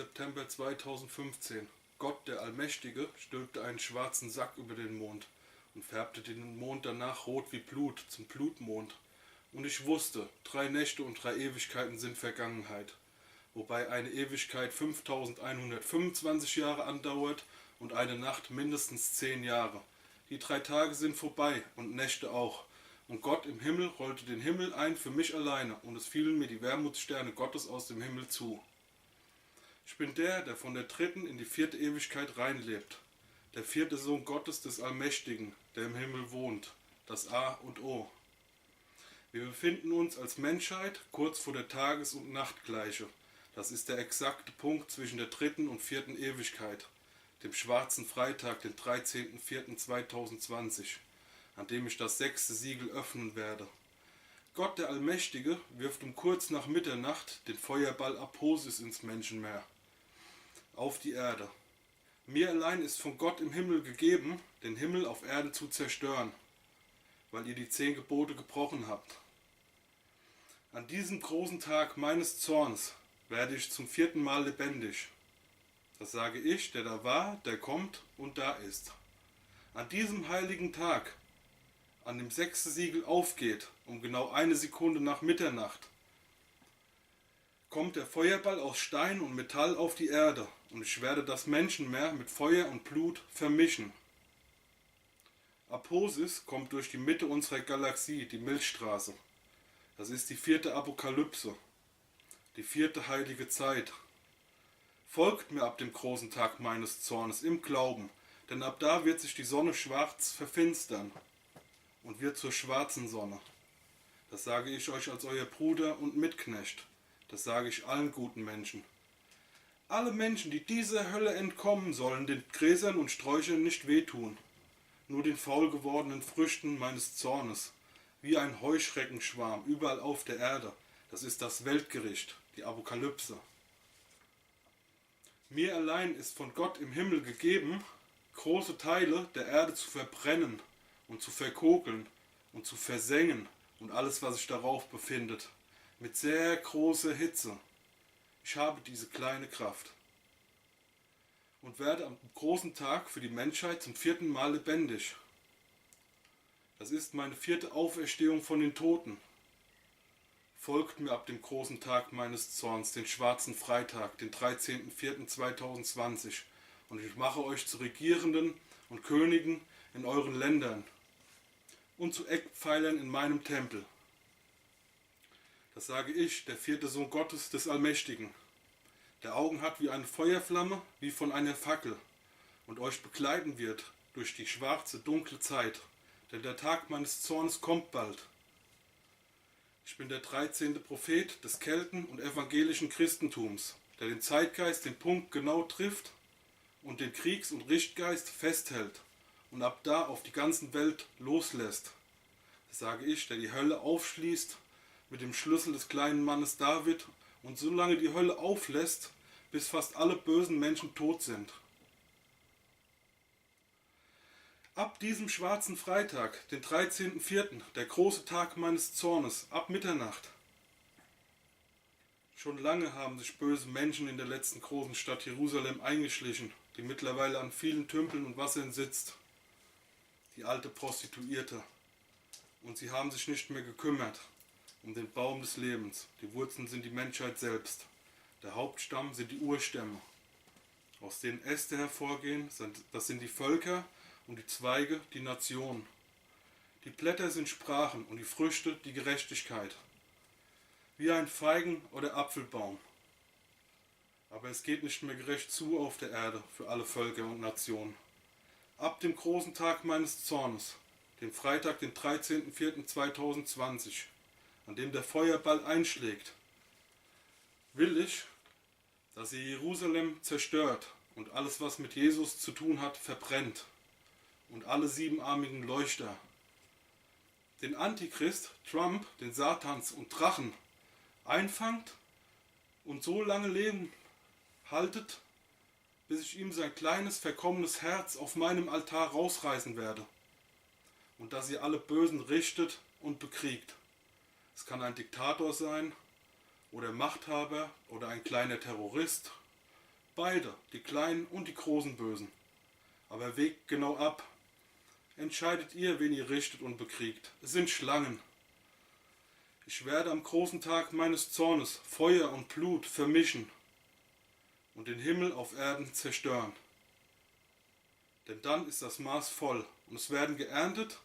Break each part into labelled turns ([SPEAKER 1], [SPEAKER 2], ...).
[SPEAKER 1] September 2015. Gott, der Allmächtige, stülpte einen schwarzen Sack über den Mond und färbte den Mond danach rot wie Blut zum Blutmond. Und ich wusste, 3 Nächte und 3 Ewigkeiten sind Vergangenheit, wobei eine Ewigkeit 5125 Jahre andauert und eine Nacht mindestens 10 Jahre. Die 3 Tage sind vorbei und Nächte auch. Und Gott im Himmel rollte den Himmel ein für mich alleine, und es fielen mir die Wermutsterne Gottes aus dem Himmel zu. Ich bin der von der 3. in die 4. Ewigkeit reinlebt, der 4. Sohn Gottes des Allmächtigen, der im Himmel wohnt, das A und O. Wir befinden uns als Menschheit kurz vor der Tages- und Nachtgleiche. Das ist der exakte Punkt zwischen der 3. und 4. Ewigkeit, dem schwarzen Freitag, den 13.04.2020, an dem ich das 6. Siegel öffnen werde. Gott der Allmächtige wirft um kurz nach Mitternacht den Feuerball Aposis ins Menschenmeer, auf die Erde. Mir allein ist von Gott im Himmel gegeben, den Himmel auf Erde zu zerstören, weil ihr die 10 Gebote gebrochen habt. An diesem großen Tag meines Zorns werde ich zum 4. Mal lebendig. Das sage ich, der da war, der kommt und da ist. An diesem heiligen Tag, an dem 6. Siegel aufgeht, um genau 1 Sekunde nach Mitternacht, kommt der Feuerball aus Stein und Metall auf die Erde, und ich werde das Menschenmeer mit Feuer und Blut vermischen. Aposis kommt durch die Mitte unserer Galaxie, die Milchstraße. Das ist die 4. Apokalypse, die 4. heilige Zeit. Folgt mir ab dem großen Tag meines Zornes im Glauben, denn ab da wird sich die Sonne schwarz verfinstern und wird zur schwarzen Sonne. Das sage ich euch als euer Bruder und Mitknecht. Das sage ich allen guten Menschen. Alle Menschen, die dieser Hölle entkommen, sollen den Gräsern und Sträuchern nicht wehtun, nur den faul gewordenen Früchten meines Zornes, wie ein Heuschreckenschwarm überall auf der Erde. Das ist das Weltgericht, die Apokalypse. Mir allein ist von Gott im Himmel gegeben, große Teile der Erde zu verbrennen und zu verkokeln und zu versengen und alles, was sich darauf befindet, mit sehr großer Hitze. Ich habe diese kleine Kraft und werde am großen Tag für die Menschheit zum 4. Mal lebendig. Das ist meine 4. Auferstehung von den Toten. Folgt mir ab dem großen Tag meines Zorns, den schwarzen Freitag, den 13.04.2020, und ich mache euch zu Regierenden und Königen in euren Ländern und zu Eckpfeilern in meinem Tempel. Das sage ich, der 4. Sohn Gottes des Allmächtigen, der Augen hat wie eine Feuerflamme, wie von einer Fackel, und euch begleiten wird durch die schwarze, dunkle Zeit, denn der Tag meines Zornes kommt bald. Ich bin der 13. Prophet des Kelten- und evangelischen Christentums, der den Zeitgeist den Punkt genau trifft und den Kriegs- und Richtgeist festhält und ab da auf die ganze Welt loslässt. Das sage ich, der die Hölle aufschließt mit dem Schlüssel des kleinen Mannes David und so lange die Hölle auflässt, bis fast alle bösen Menschen tot sind. Ab diesem schwarzen Freitag, den 13.04., der große Tag meines Zornes, ab Mitternacht. Schon lange haben sich böse Menschen in der letzten großen Stadt Jerusalem eingeschlichen, die mittlerweile an vielen Tümpeln und Wassern sitzt, die alte Prostituierte. Und sie haben sich nicht mehr gekümmert um den Baum des Lebens. Die Wurzeln sind die Menschheit selbst. Der Hauptstamm sind die Urstämme, aus denen Äste hervorgehen. Das sind die Völker und die Zweige die Nationen. Die Blätter sind Sprachen und die Früchte die Gerechtigkeit. Wie ein Feigen- oder Apfelbaum. Aber es geht nicht mehr gerecht zu auf der Erde für alle Völker und Nationen. Ab dem großen Tag meines Zornes, dem Freitag, den 13.04.2020, an dem der Feuerball einschlägt, will ich, dass ihr Jerusalem zerstört und alles, was mit Jesus zu tun hat, verbrennt und alle 7-armigen Leuchter, den Antichrist, Trump, den Satans und Drachen einfangt und so lange Leben haltet, bis ich ihm sein kleines, verkommenes Herz auf meinem Altar rausreißen werde und dass ihr alle Bösen richtet und bekriegt. Es kann ein Diktator sein oder Machthaber oder ein kleiner Terrorist Beide, die kleinen und die großen Bösen. Aber wägt genau ab. Entscheidet ihr, wen ihr richtet und bekriegt. Es sind Schlangen. Ich werde am großen Tag meines Zornes Feuer und Blut vermischen und den Himmel auf Erden zerstören. Denn dann ist das Maß voll und es werden geerntet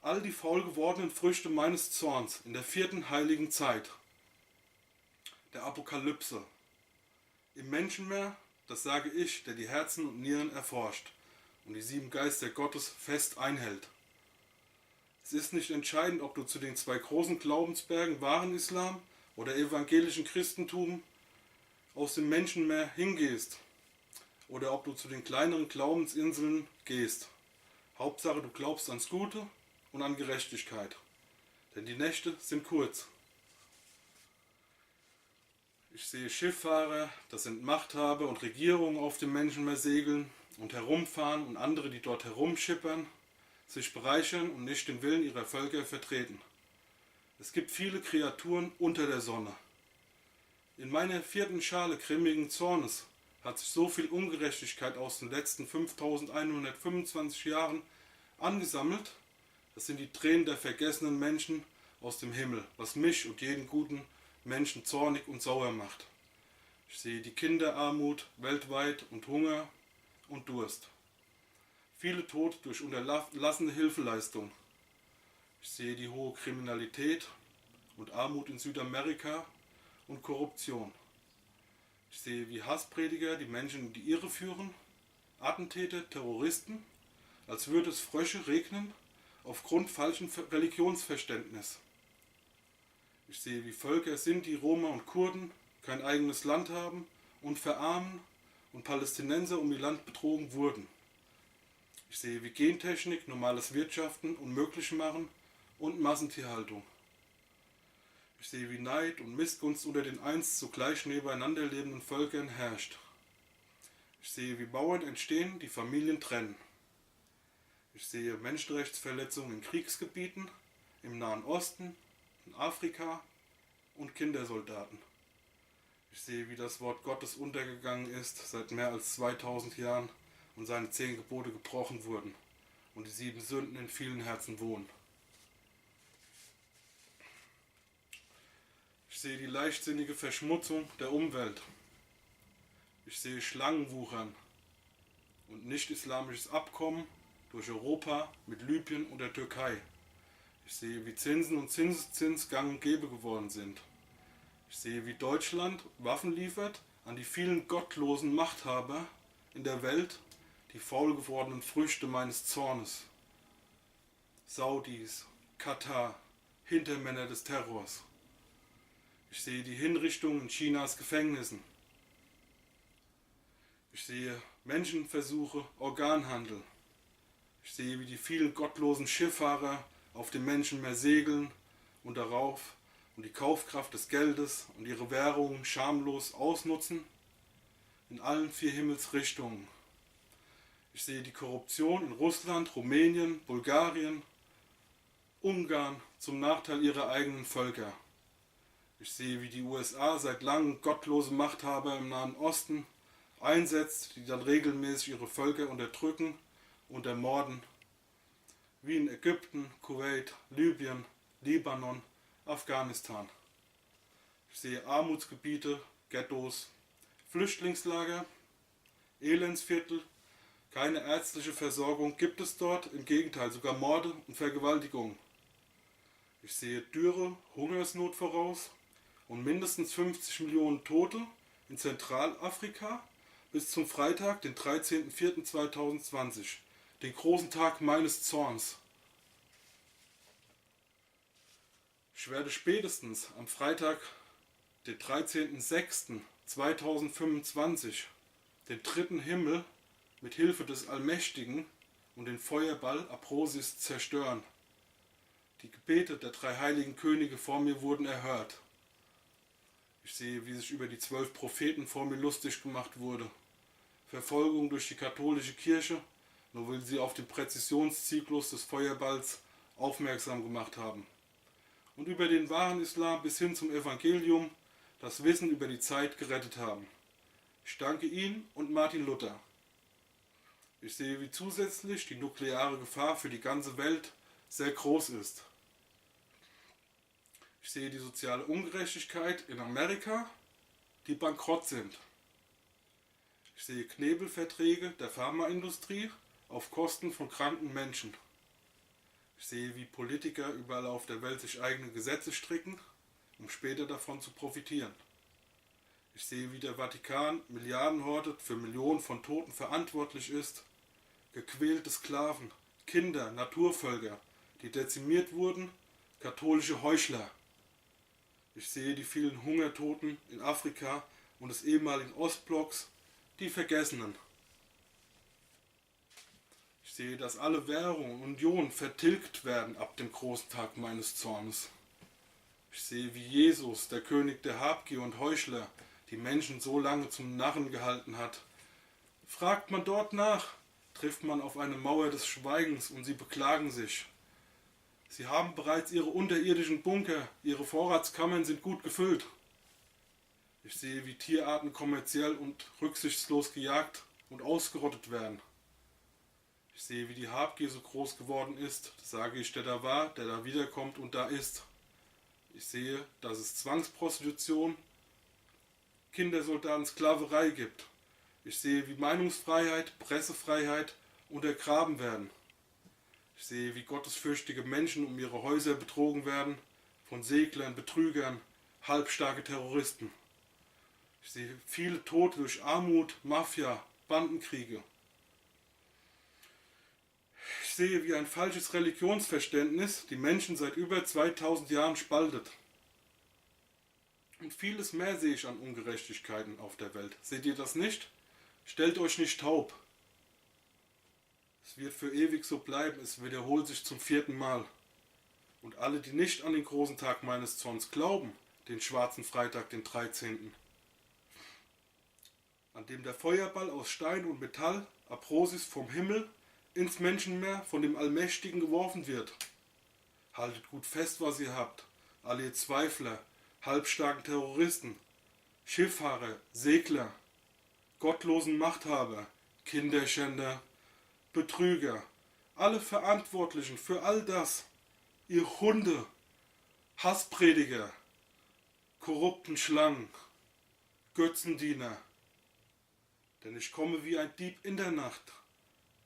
[SPEAKER 1] all die faul gewordenen Früchte meines Zorns in der 4. heiligen Zeit, der Apokalypse. Im Menschenmeer, das sage ich, der die Herzen und Nieren erforscht und die 7 Geister Gottes fest einhält. Es ist nicht entscheidend, ob du zu den 2 großen Glaubensbergen wahren Islam oder evangelischen Christentum aus dem Menschenmeer hingehst oder ob du zu den kleineren Glaubensinseln gehst. Hauptsache, du glaubst ans Gute und an Gerechtigkeit, denn die Nächte sind kurz. Ich sehe Schifffahrer, das sind Machthaber und Regierungen auf dem Menschenmeer segeln und herumfahren und andere, die dort herumschippern, sich bereichern und nicht den Willen ihrer Völker vertreten. Es gibt viele Kreaturen unter der Sonne. In meiner 4. Schale grimmigen Zornes hat sich so viel Ungerechtigkeit aus den letzten 5125 Jahren angesammelt. Das sind die Tränen der vergessenen Menschen aus dem Himmel, was mich und jeden guten Menschen zornig und sauer macht. Ich sehe die Kinderarmut weltweit und Hunger und Durst. Viele Tote durch unterlassene Hilfeleistung. Ich sehe die hohe Kriminalität und Armut in Südamerika und Korruption. Ich sehe, wie Hassprediger die Menschen in die Irre führen, Attentäter, Terroristen, als würde es Frösche regnen aufgrund falschen Religionsverständnis. Ich sehe, wie Völker Sinti, Roma und Kurden kein eigenes Land haben und verarmen und Palästinenser um ihr Land betrogen wurden. Ich sehe, wie Gentechnik normales Wirtschaften unmöglich machen und Massentierhaltung. Ich sehe, wie Neid und Missgunst unter den einst zugleich nebeneinander lebenden Völkern herrscht. Ich sehe, wie Bauern entstehen, die Familien trennen. Ich sehe Menschenrechtsverletzungen in Kriegsgebieten, im Nahen Osten, in Afrika und Kindersoldaten. Ich sehe, wie das Wort Gottes untergegangen ist seit mehr als 2000 Jahren und seine 10 Gebote gebrochen wurden und die 7 Sünden in vielen Herzen wohnen. Ich sehe die leichtsinnige Verschmutzung der Umwelt. Ich sehe Schlangen wuchern und nicht-islamisches Abkommen durch Europa mit Libyen und der Türkei. Ich sehe, wie Zinsen und Zinseszins gang und gäbe geworden sind. Ich sehe, wie Deutschland Waffen liefert an die vielen gottlosen Machthaber in der Welt, die faul gewordenen Früchte meines Zornes. Saudis, Katar, Hintermänner des Terrors. Ich sehe die Hinrichtungen in Chinas Gefängnissen. Ich sehe Menschenversuche, Organhandel. Ich sehe, wie die vielen gottlosen Schifffahrer auf dem Menschenmeer segeln und darauf und die Kaufkraft des Geldes und ihre Währungen schamlos ausnutzen in allen 4 Himmelsrichtungen. Ich sehe die Korruption in Russland, Rumänien, Bulgarien, Ungarn zum Nachteil ihrer eigenen Völker. Ich sehe, wie die USA seit langem gottlose Machthaber im Nahen Osten einsetzt, die dann regelmäßig ihre Völker unterdrücken und ermorden, wie in Ägypten, Kuwait, Libyen, Libanon, Afghanistan. Ich sehe Armutsgebiete, Ghettos, Flüchtlingslager, Elendsviertel, keine ärztliche Versorgung gibt es dort, im Gegenteil, sogar Morde und Vergewaltigungen. Ich sehe Dürre, Hungersnot voraus und mindestens 50 Millionen Tote in Zentralafrika bis zum Freitag, den 13.04.2020, den großen Tag meines Zorns. Ich werde spätestens am Freitag, den 13.06.2025, den 3. Himmel mit Hilfe des Allmächtigen und den Feuerball Aprosis zerstören. Die Gebete der 3 heiligen Könige vor mir wurden erhört. Ich sehe, wie sich über die 12 Propheten vor mir lustig gemacht wurde. Verfolgung durch die katholische Kirche, nur weil sie auf den Präzisionszyklus des Feuerballs aufmerksam gemacht haben. Und über den wahren Islam bis hin zum Evangelium das Wissen über die Zeit gerettet haben. Ich danke Ihnen und Martin Luther. Ich sehe, wie zusätzlich die nukleare Gefahr für die ganze Welt sehr groß ist. Ich sehe die soziale Ungerechtigkeit in Amerika, die bankrott sind. Ich sehe Knebelverträge der Pharmaindustrie auf Kosten von kranken Menschen. Ich sehe, wie Politiker überall auf der Welt sich eigene Gesetze stricken, um später davon zu profitieren. Ich sehe, wie der Vatikan Milliarden hortet, für Millionen von Toten verantwortlich ist. Gequälte Sklaven, Kinder, Naturvölker, die dezimiert wurden, katholische Heuchler. Ich sehe die vielen Hungertoten in Afrika und des ehemaligen Ostblocks, die Vergessenen. Ich sehe, dass alle Währungen und Unionen vertilgt werden ab dem großen Tag meines Zornes. Ich sehe, wie Jesus, der König der Habgier und Heuchler, die Menschen so lange zum Narren gehalten hat. Fragt man dort nach, trifft man auf eine Mauer des Schweigens und sie beklagen sich. Sie haben bereits ihre unterirdischen Bunker, ihre Vorratskammern sind gut gefüllt. Ich sehe, wie Tierarten kommerziell und rücksichtslos gejagt und ausgerottet werden. Ich sehe, wie die Habgier so groß geworden ist, das sage ich, der da war, der da wiederkommt und da ist. Ich sehe, dass es Zwangsprostitution, Kindersoldaten, Sklaverei gibt. Ich sehe, wie Meinungsfreiheit, Pressefreiheit untergraben werden. Ich sehe, wie gottesfürchtige Menschen um ihre Häuser betrogen werden, von Seglern, Betrügern, halbstarke Terroristen. Ich sehe viele Tote durch Armut, Mafia, Bandenkriege. Ich sehe, wie ein falsches Religionsverständnis die Menschen seit über 2000 Jahren spaltet. Und vieles mehr sehe ich an Ungerechtigkeiten auf der Welt. Seht ihr das nicht? Stellt euch nicht taub. Es wird für ewig so bleiben, es wiederholt sich zum 4. Mal. Und alle, die nicht an den großen Tag meines Zorns glauben, den schwarzen Freitag, den 13., an dem der Feuerball aus Stein und Metall, Aprosis vom Himmel, ins Menschenmeer von dem Allmächtigen geworfen wird. Haltet gut fest, was ihr habt, alle ihr Zweifler, halbstarken Terroristen, Schifffahrer, Segler, gottlosen Machthaber, Kinderschänder, Betrüger, alle Verantwortlichen für all das, ihr Hunde, Hassprediger, korrupten Schlangen, Götzendiener. Denn ich komme wie ein Dieb in der Nacht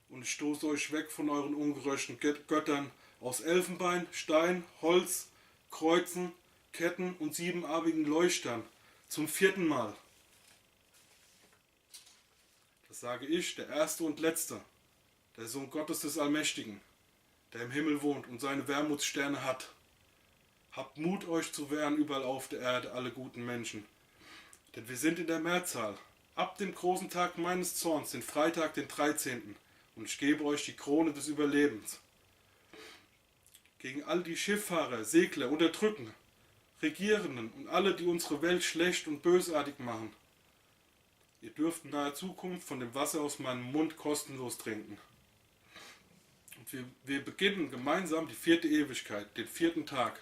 [SPEAKER 1] und ich stoße euch weg von euren ungerechten Göttern aus Elfenbein, Stein, Holz, Kreuzen, Ketten und 7-armigen Leuchtern zum 4. Mal. Das sage ich, der Erste und Letzte, der Sohn Gottes des Allmächtigen, der im Himmel wohnt und seine Wermutsterne hat. Habt Mut, euch zu wehren überall auf der Erde, alle guten Menschen. Denn wir sind in der Mehrzahl. Ab dem großen Tag meines Zorns, den Freitag, den 13., und ich gebe euch die Krone des Überlebens. Gegen all die Schifffahrer, Segler, Unterdrücken, Regierenden und alle, die unsere Welt schlecht und bösartig machen. Ihr dürft in naher Zukunft von dem Wasser aus meinem Mund kostenlos trinken. Und wir beginnen gemeinsam die 4. Ewigkeit, den 4. Tag.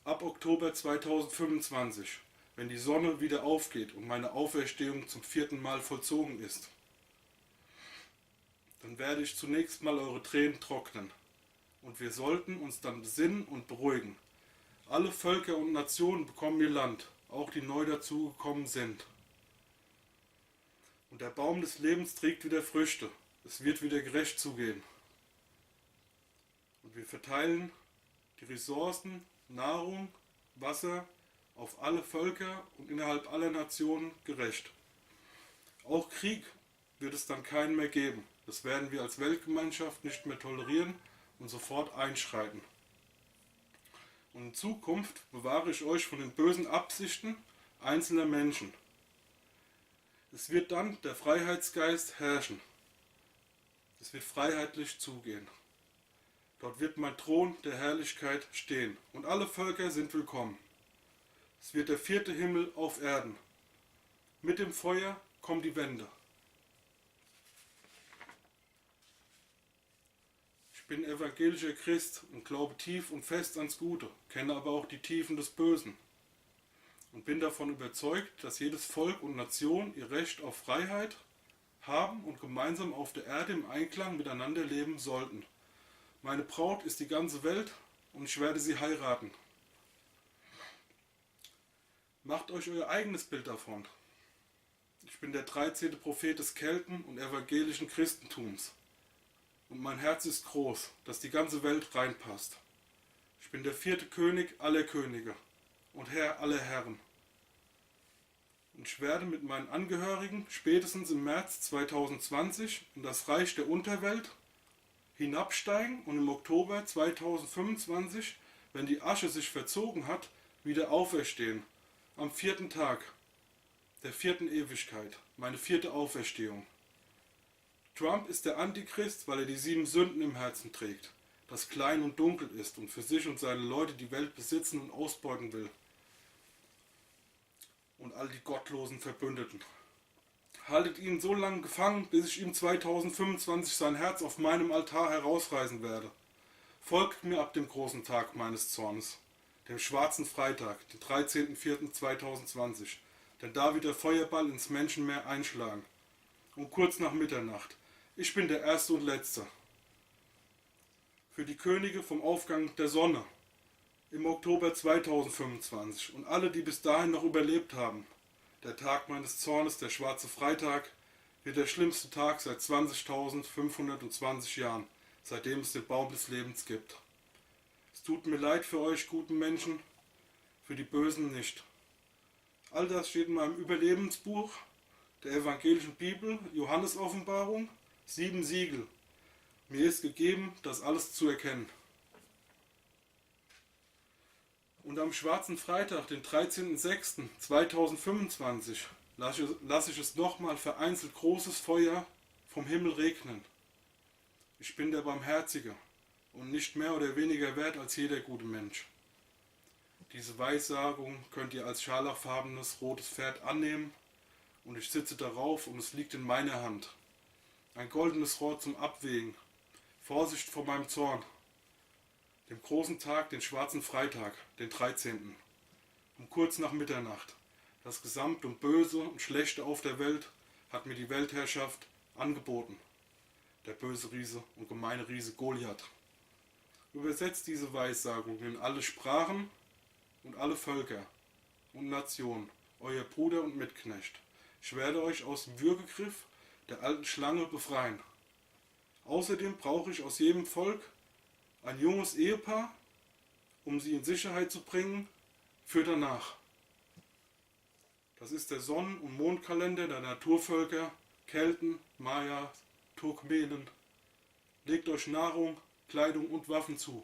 [SPEAKER 1] Ab Oktober 2025, wenn die Sonne wieder aufgeht und meine Auferstehung zum 4. Mal vollzogen ist. Dann werde ich zunächst mal eure Tränen trocknen. Und wir sollten uns dann besinnen und beruhigen. Alle Völker und Nationen bekommen ihr Land, auch die neu dazugekommen sind. Und der Baum des Lebens trägt wieder Früchte. Es wird wieder gerecht zugehen. Und wir verteilen die Ressourcen, Nahrung, Wasser auf alle Völker und innerhalb aller Nationen gerecht. Auch Krieg wird es dann keinen mehr geben. Das werden wir als Weltgemeinschaft nicht mehr tolerieren und sofort einschreiten. Und in Zukunft bewahre ich euch von den bösen Absichten einzelner Menschen. Es wird dann der Freiheitsgeist herrschen. Es wird freiheitlich zugehen. Dort wird mein Thron der Herrlichkeit stehen und alle Völker sind willkommen. Es wird der 4. Himmel auf Erden. Mit dem Feuer kommt die Wende. Ich bin evangelischer Christ und glaube tief und fest ans Gute, kenne aber auch die Tiefen des Bösen. und bin davon überzeugt, dass jedes Volk und Nation ihr Recht auf Freiheit haben und gemeinsam auf der Erde im Einklang miteinander leben sollten. Meine Braut ist die ganze Welt und ich werde sie heiraten. Macht euch euer eigenes Bild davon. Ich bin der 13. Prophet des Kelten- und evangelischen Christentums. Und mein Herz ist groß, dass die ganze Welt reinpasst. Ich bin der 4. König aller Könige und Herr aller Herren. Und ich werde mit meinen Angehörigen spätestens im März 2020 in das Reich der Unterwelt hinabsteigen und im Oktober 2025, wenn die Asche sich verzogen hat, wieder auferstehen. Am 4. Tag der 4. Ewigkeit, meine 4. Auferstehung. Trump ist der Antichrist, weil er die 7 Sünden im Herzen trägt, das klein und dunkel ist und für sich und seine Leute die Welt besitzen und ausbeuten will. Und all die gottlosen Verbündeten. Haltet ihn so lange gefangen, bis ich ihm 2025 sein Herz auf meinem Altar herausreißen werde. Folgt mir ab dem großen Tag meines Zornes, dem schwarzen Freitag, den 13.04.2020, denn da wird der Feuerball ins Menschenmeer einschlagen. Um kurz nach Mitternacht. Ich bin der Erste und Letzte. Für die Könige vom Aufgang der Sonne im Oktober 2025 und alle, die bis dahin noch überlebt haben. Der Tag meines Zornes, der schwarze Freitag, wird der schlimmste Tag seit 20.520 Jahren, seitdem es den Baum des Lebens gibt. Es tut mir leid für euch guten Menschen, für die Bösen nicht. All das steht in meinem Überlebensbuch der evangelischen Bibel, Johannes-Offenbarung, 7 Siegel. Mir ist gegeben, das alles zu erkennen. Und am schwarzen Freitag, den 13.06.2025, lasse ich es nochmal vereinzelt großes Feuer vom Himmel regnen. Ich bin der Barmherzige und nicht mehr oder weniger wert als jeder gute Mensch. Diese Weissagung könnt ihr als scharlachfarbenes rotes Pferd annehmen und ich sitze darauf und es liegt in meiner Hand. Ein goldenes Rohr zum Abwägen. Vorsicht vor meinem Zorn. Dem großen Tag, den schwarzen Freitag, den 13. Um kurz nach Mitternacht. Das Gesamte und Böse und Schlechte auf der Welt hat mir die Weltherrschaft angeboten. Der böse Riese und gemeine Riese Goliath. Übersetzt diese Weissagung in alle Sprachen und alle Völker und Nationen, euer Bruder und Mitknecht. Ich werde euch aus dem Würgegriff der alten Schlange befreien. Außerdem brauche ich aus jedem Volk ein junges Ehepaar, um sie in Sicherheit zu bringen, für danach. Das ist der Sonnen- und Mondkalender der Naturvölker, Kelten, Maya, Turkmenen. Legt euch Nahrung, Kleidung und Waffen zu.